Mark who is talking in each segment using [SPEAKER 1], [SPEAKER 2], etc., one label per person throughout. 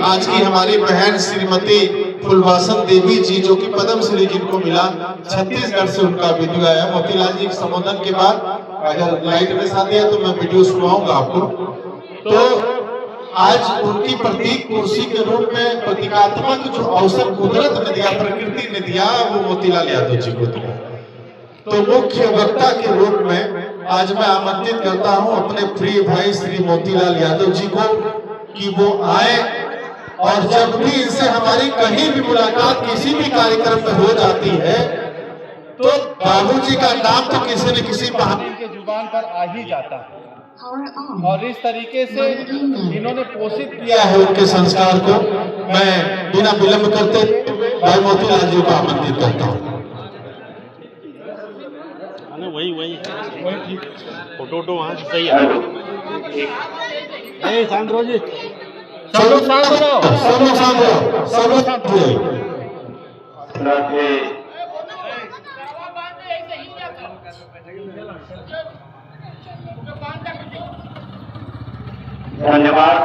[SPEAKER 1] आज की हमारी बहन श्रीमती फुलवासन देवी जी, जो कि पद्म श्री जिनको मिला, छत्तीसगढ़ से उनका वीडियो आया। मोतीलाल जी के संबोधन के बाद अगर लाइट में साथ दिया तो मैं वीडियो सुनाऊंगा आपको। तो आज उनकी प्रतीक कुर्सी के रूप में प्रतीकात्मक जो अवसर कुदरत ने दिया, प्रकृति ने दिया, वो मोतीलाल यादव जी को दिया। तो मुख्य वक्ता के रूप में आज मैं आमंत्रित करता हूं अपने प्रिय भाई श्री मोतीलाल यादव जी को कि वो आए, और जब भी इनसे हमारी कहीं भी मुलाकात किसी भी कार्यक्रम में हो जाती है तो बाबूजी का नाम तो किसी न किसी बहाने
[SPEAKER 2] के जुबान पर आ ही जाता है। और इस तरीके से इन्होंने पोषित
[SPEAKER 1] किया है उनके संस्कार को। मैं बिना विलंब करते भाई मोतीलाल जी को आमंत्रित करता हूँ।
[SPEAKER 3] वही फोटो वहाँ से सही है। शांत रहो जी,
[SPEAKER 2] सब लोग शांत हो जाओ,
[SPEAKER 1] सब लोग शांत हो, सब लोग शांत हो जाओ।
[SPEAKER 4] धन्यवाद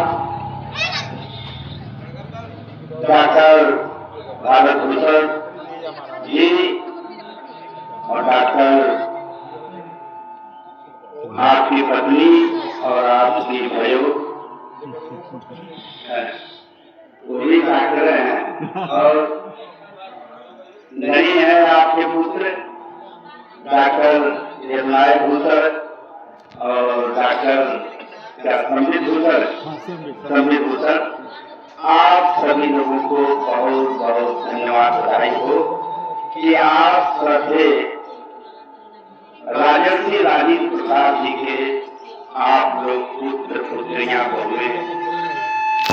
[SPEAKER 4] डॉक्टर भारत भूषण जी और डॉक्टर आपकी पत्नी और आपकी भयो वो भी डॉक्टर हैं, और नहीं है आपके पुत्र डॉक्टर निर्मलाय भूषण और डॉक्टर क्या संबित भूषण। आप सभी लोगों को बहुत बहुत धन्यवाद बधाई हो कि आप श्रद्धे राजर्षि राजेंद्र प्रसाद जी के आप लोग पुत्र पुत्रियां बहुए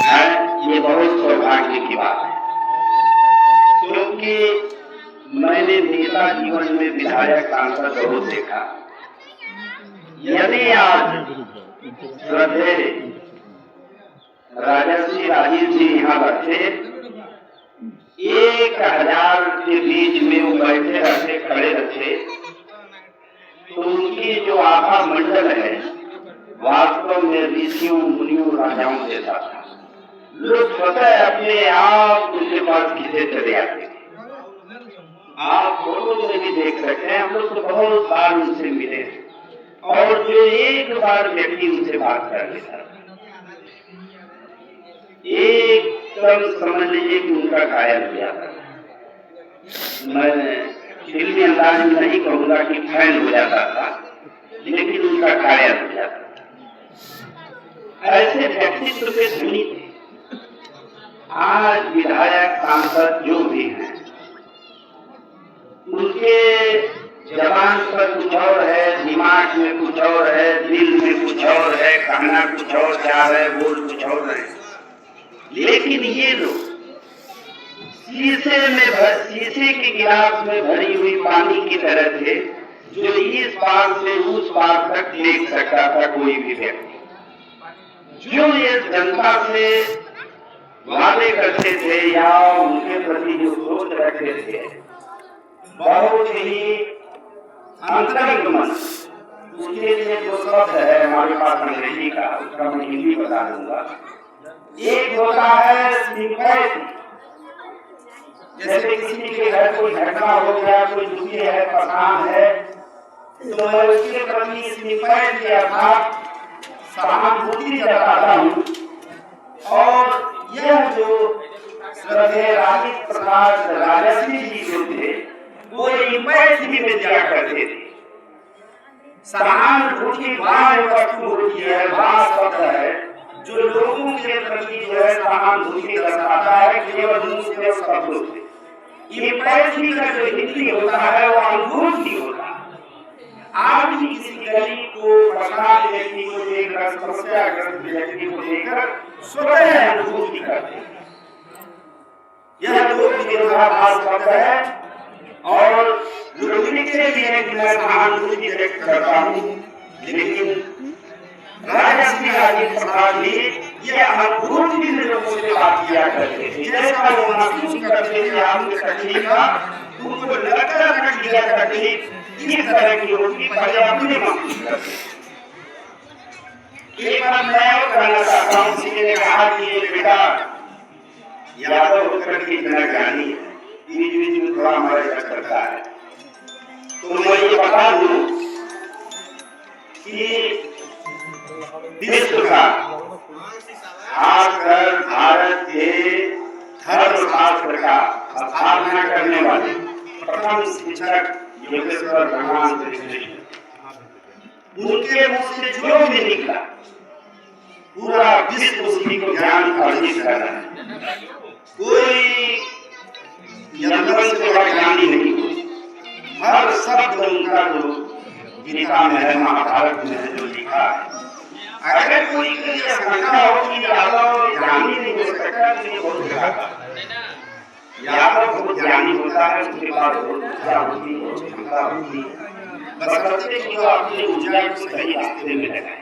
[SPEAKER 4] हैं। ये बहुत सौभाग्य की बात है, क्योंकि मैंने नेता जीवन में विधायक सांसद बहुत देखा। यदि आज श्रद्धे राजर्षि राजीव जी यहाँ बैठे 1000 के बीच में वो बैठे रहते, खड़े रहते, तो उनकी जो आभा मंडल है वास्तव में ऋषियों मुनियों राजाओं जैसा था। लोग स्वतः अपने आप उनके पास खींचे चले आते। आप फोटो में भी देख सकते हैं, हम लोग तो बहुत बार उनसे मिले, और जो एक बार व्यक्ति उनसे बात कर लेता एकदम समझ लीजिए कि उनका घायल हो जाता। मैं फिल्मी अंदाज में नहीं कहूंगा कि फैन हो जाता था, लेकिन उनका घायल हो जाता। ऐसे व्यक्तित्व के धनी थे। आज विधायक सांसद जो भी हैं, उनके जबान पर कुछ और है, दिमाग में कुछ और है, दिल में कुछ और है, कहना कुछ और जा रहे, बोल कुछ और है। लेकिन ये लोग शीशे के गिलास में भरी हुई पानी की तरह थे, जो इस पार से उस पार तक देख सकता था कोई भी व्यक्ति। जो ये जनता से वादे करते थे या उनके प्रति जो सोच रखते थे, बहुत ही अंतरंग मन। उसके लिए जो शब्द है हमारे पास अंग्रेजी का, उसका मैं हिंदी बता दूंगा। एक होता है सिंपैथी, जैसे किसी के घर कोई घटना हो गया, कोई दुखी है, परेशान है, तो मैं उसके प्रति सिंपैथी अर्थात सहानुभूति जताता हूँ। और यह जो श्रद्धेय राजेंद्र प्रसाद राजर्षि जी जो थे, वो इम्पैथी में दिया करते थे। सहानुभूति वाह वस्तु होती है, वाह शब्द है जो लोगों के प्रति जो है सहानुभूति दर्शाता है, केवल मुंह से शब्दों से। इम्पैथी का जो हिंदी होता है वो अनुभूति होता है। आप भी किसी गरीब को, परेशान व्यक्ति को देखकर, समस्याग्रस्त व्यक्ति को देखकर स्वतः अनुभूति करते हैं। यह लोक विरोधाभास शब्द है, और लोगों के लिए मैं सहानुभूति व्यक्त करता हूँ। लेकिन राजर्षि राजेंद्र प्रसाद जी ये अनुभूति में लोगों से बात किया करते थे। जैसा वो महसूस करते थे आपकी तकलीफ का, उनको लगता था कि यह तकलीफ इस तरह की होगी, पहले अपने महसूस करते। एक बार मैं और कहना चाहता हूँ, किसी ने कहा कि बेटा यादव होकर के इतना ज्ञानी है, बीच बीच में थोड़ा हमारे साथ चलता है। तो मैं ये बता दूं कि विश्व का आकर भारत के धर्म शास्त्र का स्थापना करने वाले प्रथम शिक्षक योगेश्वर भगवान श्री कृष्ण, उनके मुख से जो भी निकला पूरा विश्व उसी को ज्ञान का अधिक कर रहा है। कोई यंत्र से बड़ा ज्ञानी नहीं, हर शब्द उनका जो गीता में है, महाभारत में है, जो लिखा है। अगर कोई ये शंका हो कि यादव ज्ञानी नहीं हो सकता तो ये बहुत गलत है। यादव बहुत ज्ञानी होता है, उसके पास बहुत ऊर्जा होती है, क्षमता होती है, बशर्ते कि वो अपनी ऊर्जा को सही रास्ते में लगाए।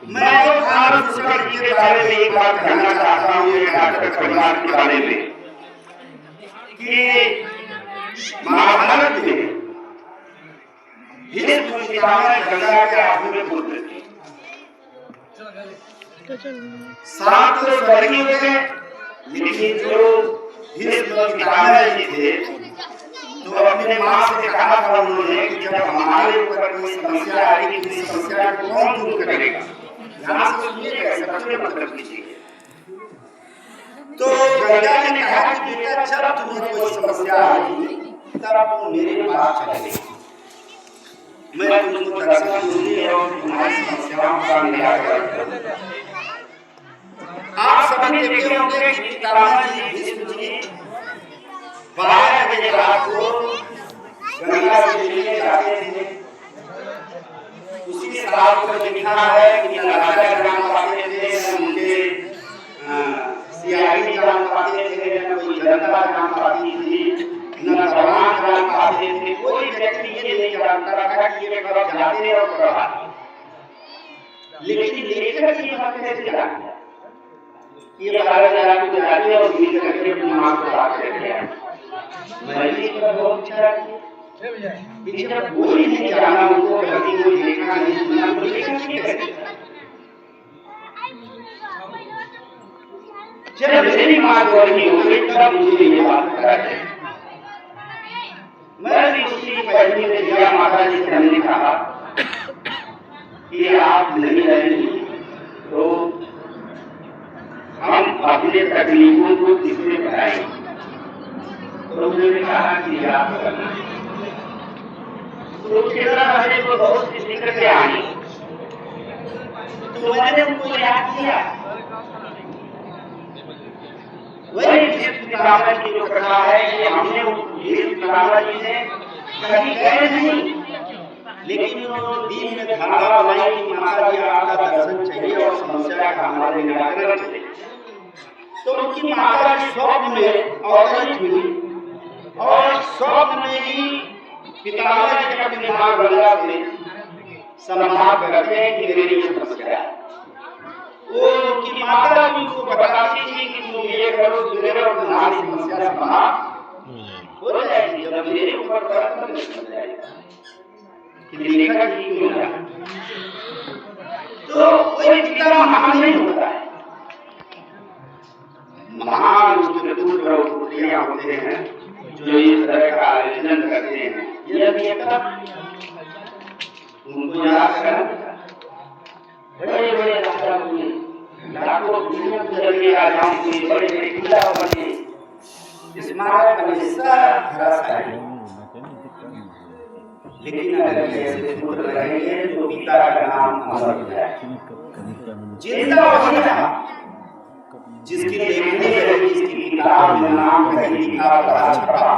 [SPEAKER 4] मैं तो भारत पुस्तक के बारे में एक बात कहना चाहता हूँ, एक डॉक्टर परिवार के बारे में, कि महाभारत में भीष्म पितामह गंगा के हाथ में फूल देते, 7 तो स्वर्गीय थे, लेकिन जो भीष्म पितामह जी थे तो अपने माँ से कहा था उन्होंने कि जब हमारे ऊपर कोई समस्या आएगी तो इस समस्या को कौन दूर करेगा। ध्यान से सुनिएगा, सबसे मतलब कीजिए। तो गंगा ने कहा कि बेटा जब तुम्हें कोई समस्या आएगी तब तुम मेरे पास चले, मैं तुमको दर्शन दूंगी और तुम्हारी समस्याओं का निराकरण करूंगा। आप सभी देखे होंगे कि पितामह जी भीष्म जी 12 बजे रात को गंगा से लेके जाते थे। उसी रात को लिखा है कि न राजा जान पाते थे, न उनके सियाही जान पाते थे, न कोई जनता जान पाती थी, न भगवान जान पाते थे। कोई व्यक्ति ये नहीं जानता था कि ये कब जाते और कब आते। लेकिन लेखक ये बात कैसे जानता ये 12 बजे को जाते और भीड़ करके अपनी मां को बात करते हैं। मैं भी इसका बहुत इच्छा की पिछले कोई नहीं जाना, उनको कभी कोई देखना नहीं, सुनना कोई नहीं करता। जब मेरी मां गर्मी हो गई तब मुझे ये बात कराते, मैं भी उसी पहली में दिया माता जी से हमने कहा कि आप नहीं रहेंगी तो हम अपने तकलीफों को किससे बताएंगे। तो उन्होंने कहा कि आप करना, तो उसके तरह हमें को बहुत सी दिक्कतें आई, तो मैंने उनको याद किया। वही भीष्म पितामह की जो कथा है कि हमने भीष्म पितामह जी से कभी गए नहीं, लेकिन उन्होंने दिन में धारा बनाई कि माता जी आपका दर्शन चाहिए और समस्या का हमारे निराकरण चाहिए। तो उनकी माता जी स्वप्न में अवतरित हुई और स्वप्न में ही पितामह जी अपने मां गंगा से संवाद करते हैं कि मेरी ये समस्या है। वो उनकी माता जी उनको बताती थी कि तुम ये करो, मेरे और तुम्हारी समस्या समाप्त हो जाएगी, जब मेरे ऊपर बरकत निकल जाएगा। कि लेखक जी क्यों ना, तो कोई पिता महान नहीं होता है, महान उसके पुत्र और पुत्रियां होते हैं जो इस तरह का आयोजन करते हैं। ये भी एक उनको याद करना, बड़े बड़े राजा हुए, लाखों दुनिया गुजरिए राजाओं के बड़े बड़े किला बने, स्मारक बने, सब धराशायी। लेकिन अगर ऐसे पुत्र रहेंगे तो पिता का नाम अमर हो जाए। जिंदा वही रहा जिसकी लेखनी रहेगी, जिसकी किताब में नाम कहीं लिखा पढ़ा छपा,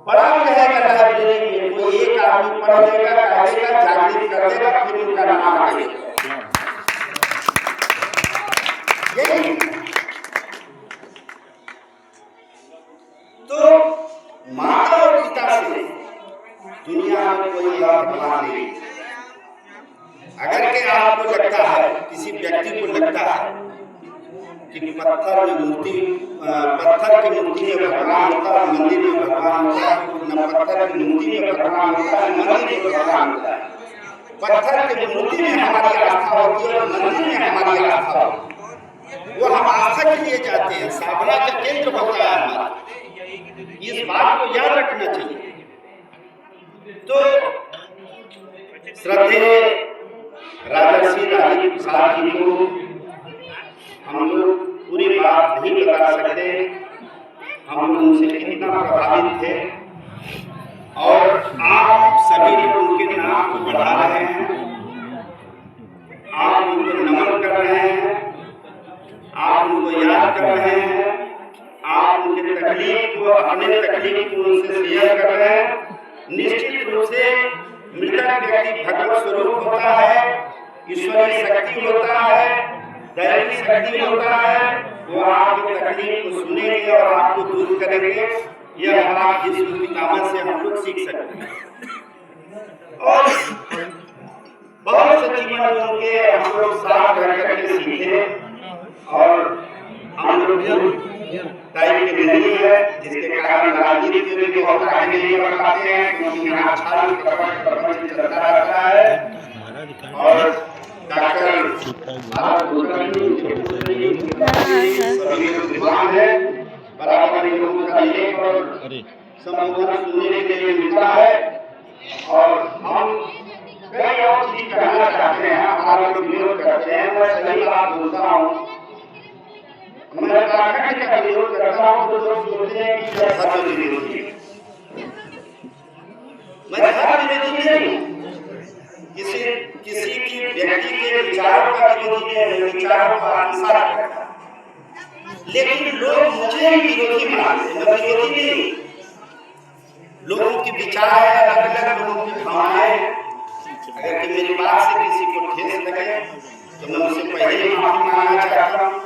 [SPEAKER 4] बड़ा है करता है। कोई एक आदमी पढ़ लेगा, कहेगा, जागृत कर देगा, फिर उनका नाम आएगा। यही तो माता और पिता से दुनिया में कोई भगवान नहीं। अगर के आपको लगता है, किसी व्यक्ति को लगता है कि पत्थर की मूर्ति में भगवान होता है, मंदिर में भगवान होता है, न पत्थर की मूर्ति में भगवान होता है, मंदिर में भगवान होता है। पत्थर की मूर्ति में हमारी आस्था होती है और मंदिर में हमारी आस्था होती है।
[SPEAKER 5] वो हम आस्था के लिए जाते हैं, साधना का केंद्र होता है हमारा। इस बात को याद रखना चाहिए। तो श्रद्धेय राजर्षि राजीव प्रसाद जी को हम लोग पूरी बात नहीं बता सकते, हम लोग उनसे कितना प्रभावित थे, और आप सभी लोग उनके नाम को बढ़ा रहे हैं, आप उनको नमन कर रहे हैं, आप उनको याद कर रहे हैं, आप उनके तकलीफ को, अपने तकलीफ को उनसे शेयर कर रहे हैं। निश्चित रूप से मृतक व्यक्ति भगवत स्वरूप होता है, ईश्वरीय शक्ति होता है, दैवी शक्ति होता है। वो आपकी तकलीफ को सुनेंगे और आपको दूर करेंगे। यह हमारा यीशु पितामह से हम लोग सीख सकते हैं। और बहुत से जीवन उनके हम लोग साथ रह करके सीखे, और हम लोग टाइम की नहीं है, जिसके कारण राजनीति में भी बहुत आगे नहीं बढ़ पाते हैं, क्योंकि यहाँ छाल प्रपंच चलता रहता है। और डॉक्टर सभी विद्वान है, बराबर इन लोगों का एक और संबोधन सुनने के लिए मिलता है। और हम कई और चीज कहना चाहते हैं, हमारे लोग विरोध करते हैं, मैं सही बात बोलता हूँ। मैं प्राकृतिक का विरोध करता हूँ तो लोग सोचते हैं कि यह धर्म विरोधी है। मैं धर्म विरोधी नहीं, किसी की व्यक्ति के विचारों का विरोधी है, विचारों का अनुसार करता है। लेकिन लोग मुझे विरोधी मानते हैं, मैं विरोधी नहीं। लोगों के विचार है, अलग अलग लोगों की भावनाएं। अगर कि मेरी बात से किसी को ठेस लगे तो मैं उससे पहले ही माफी मांगना चाहता हूँ।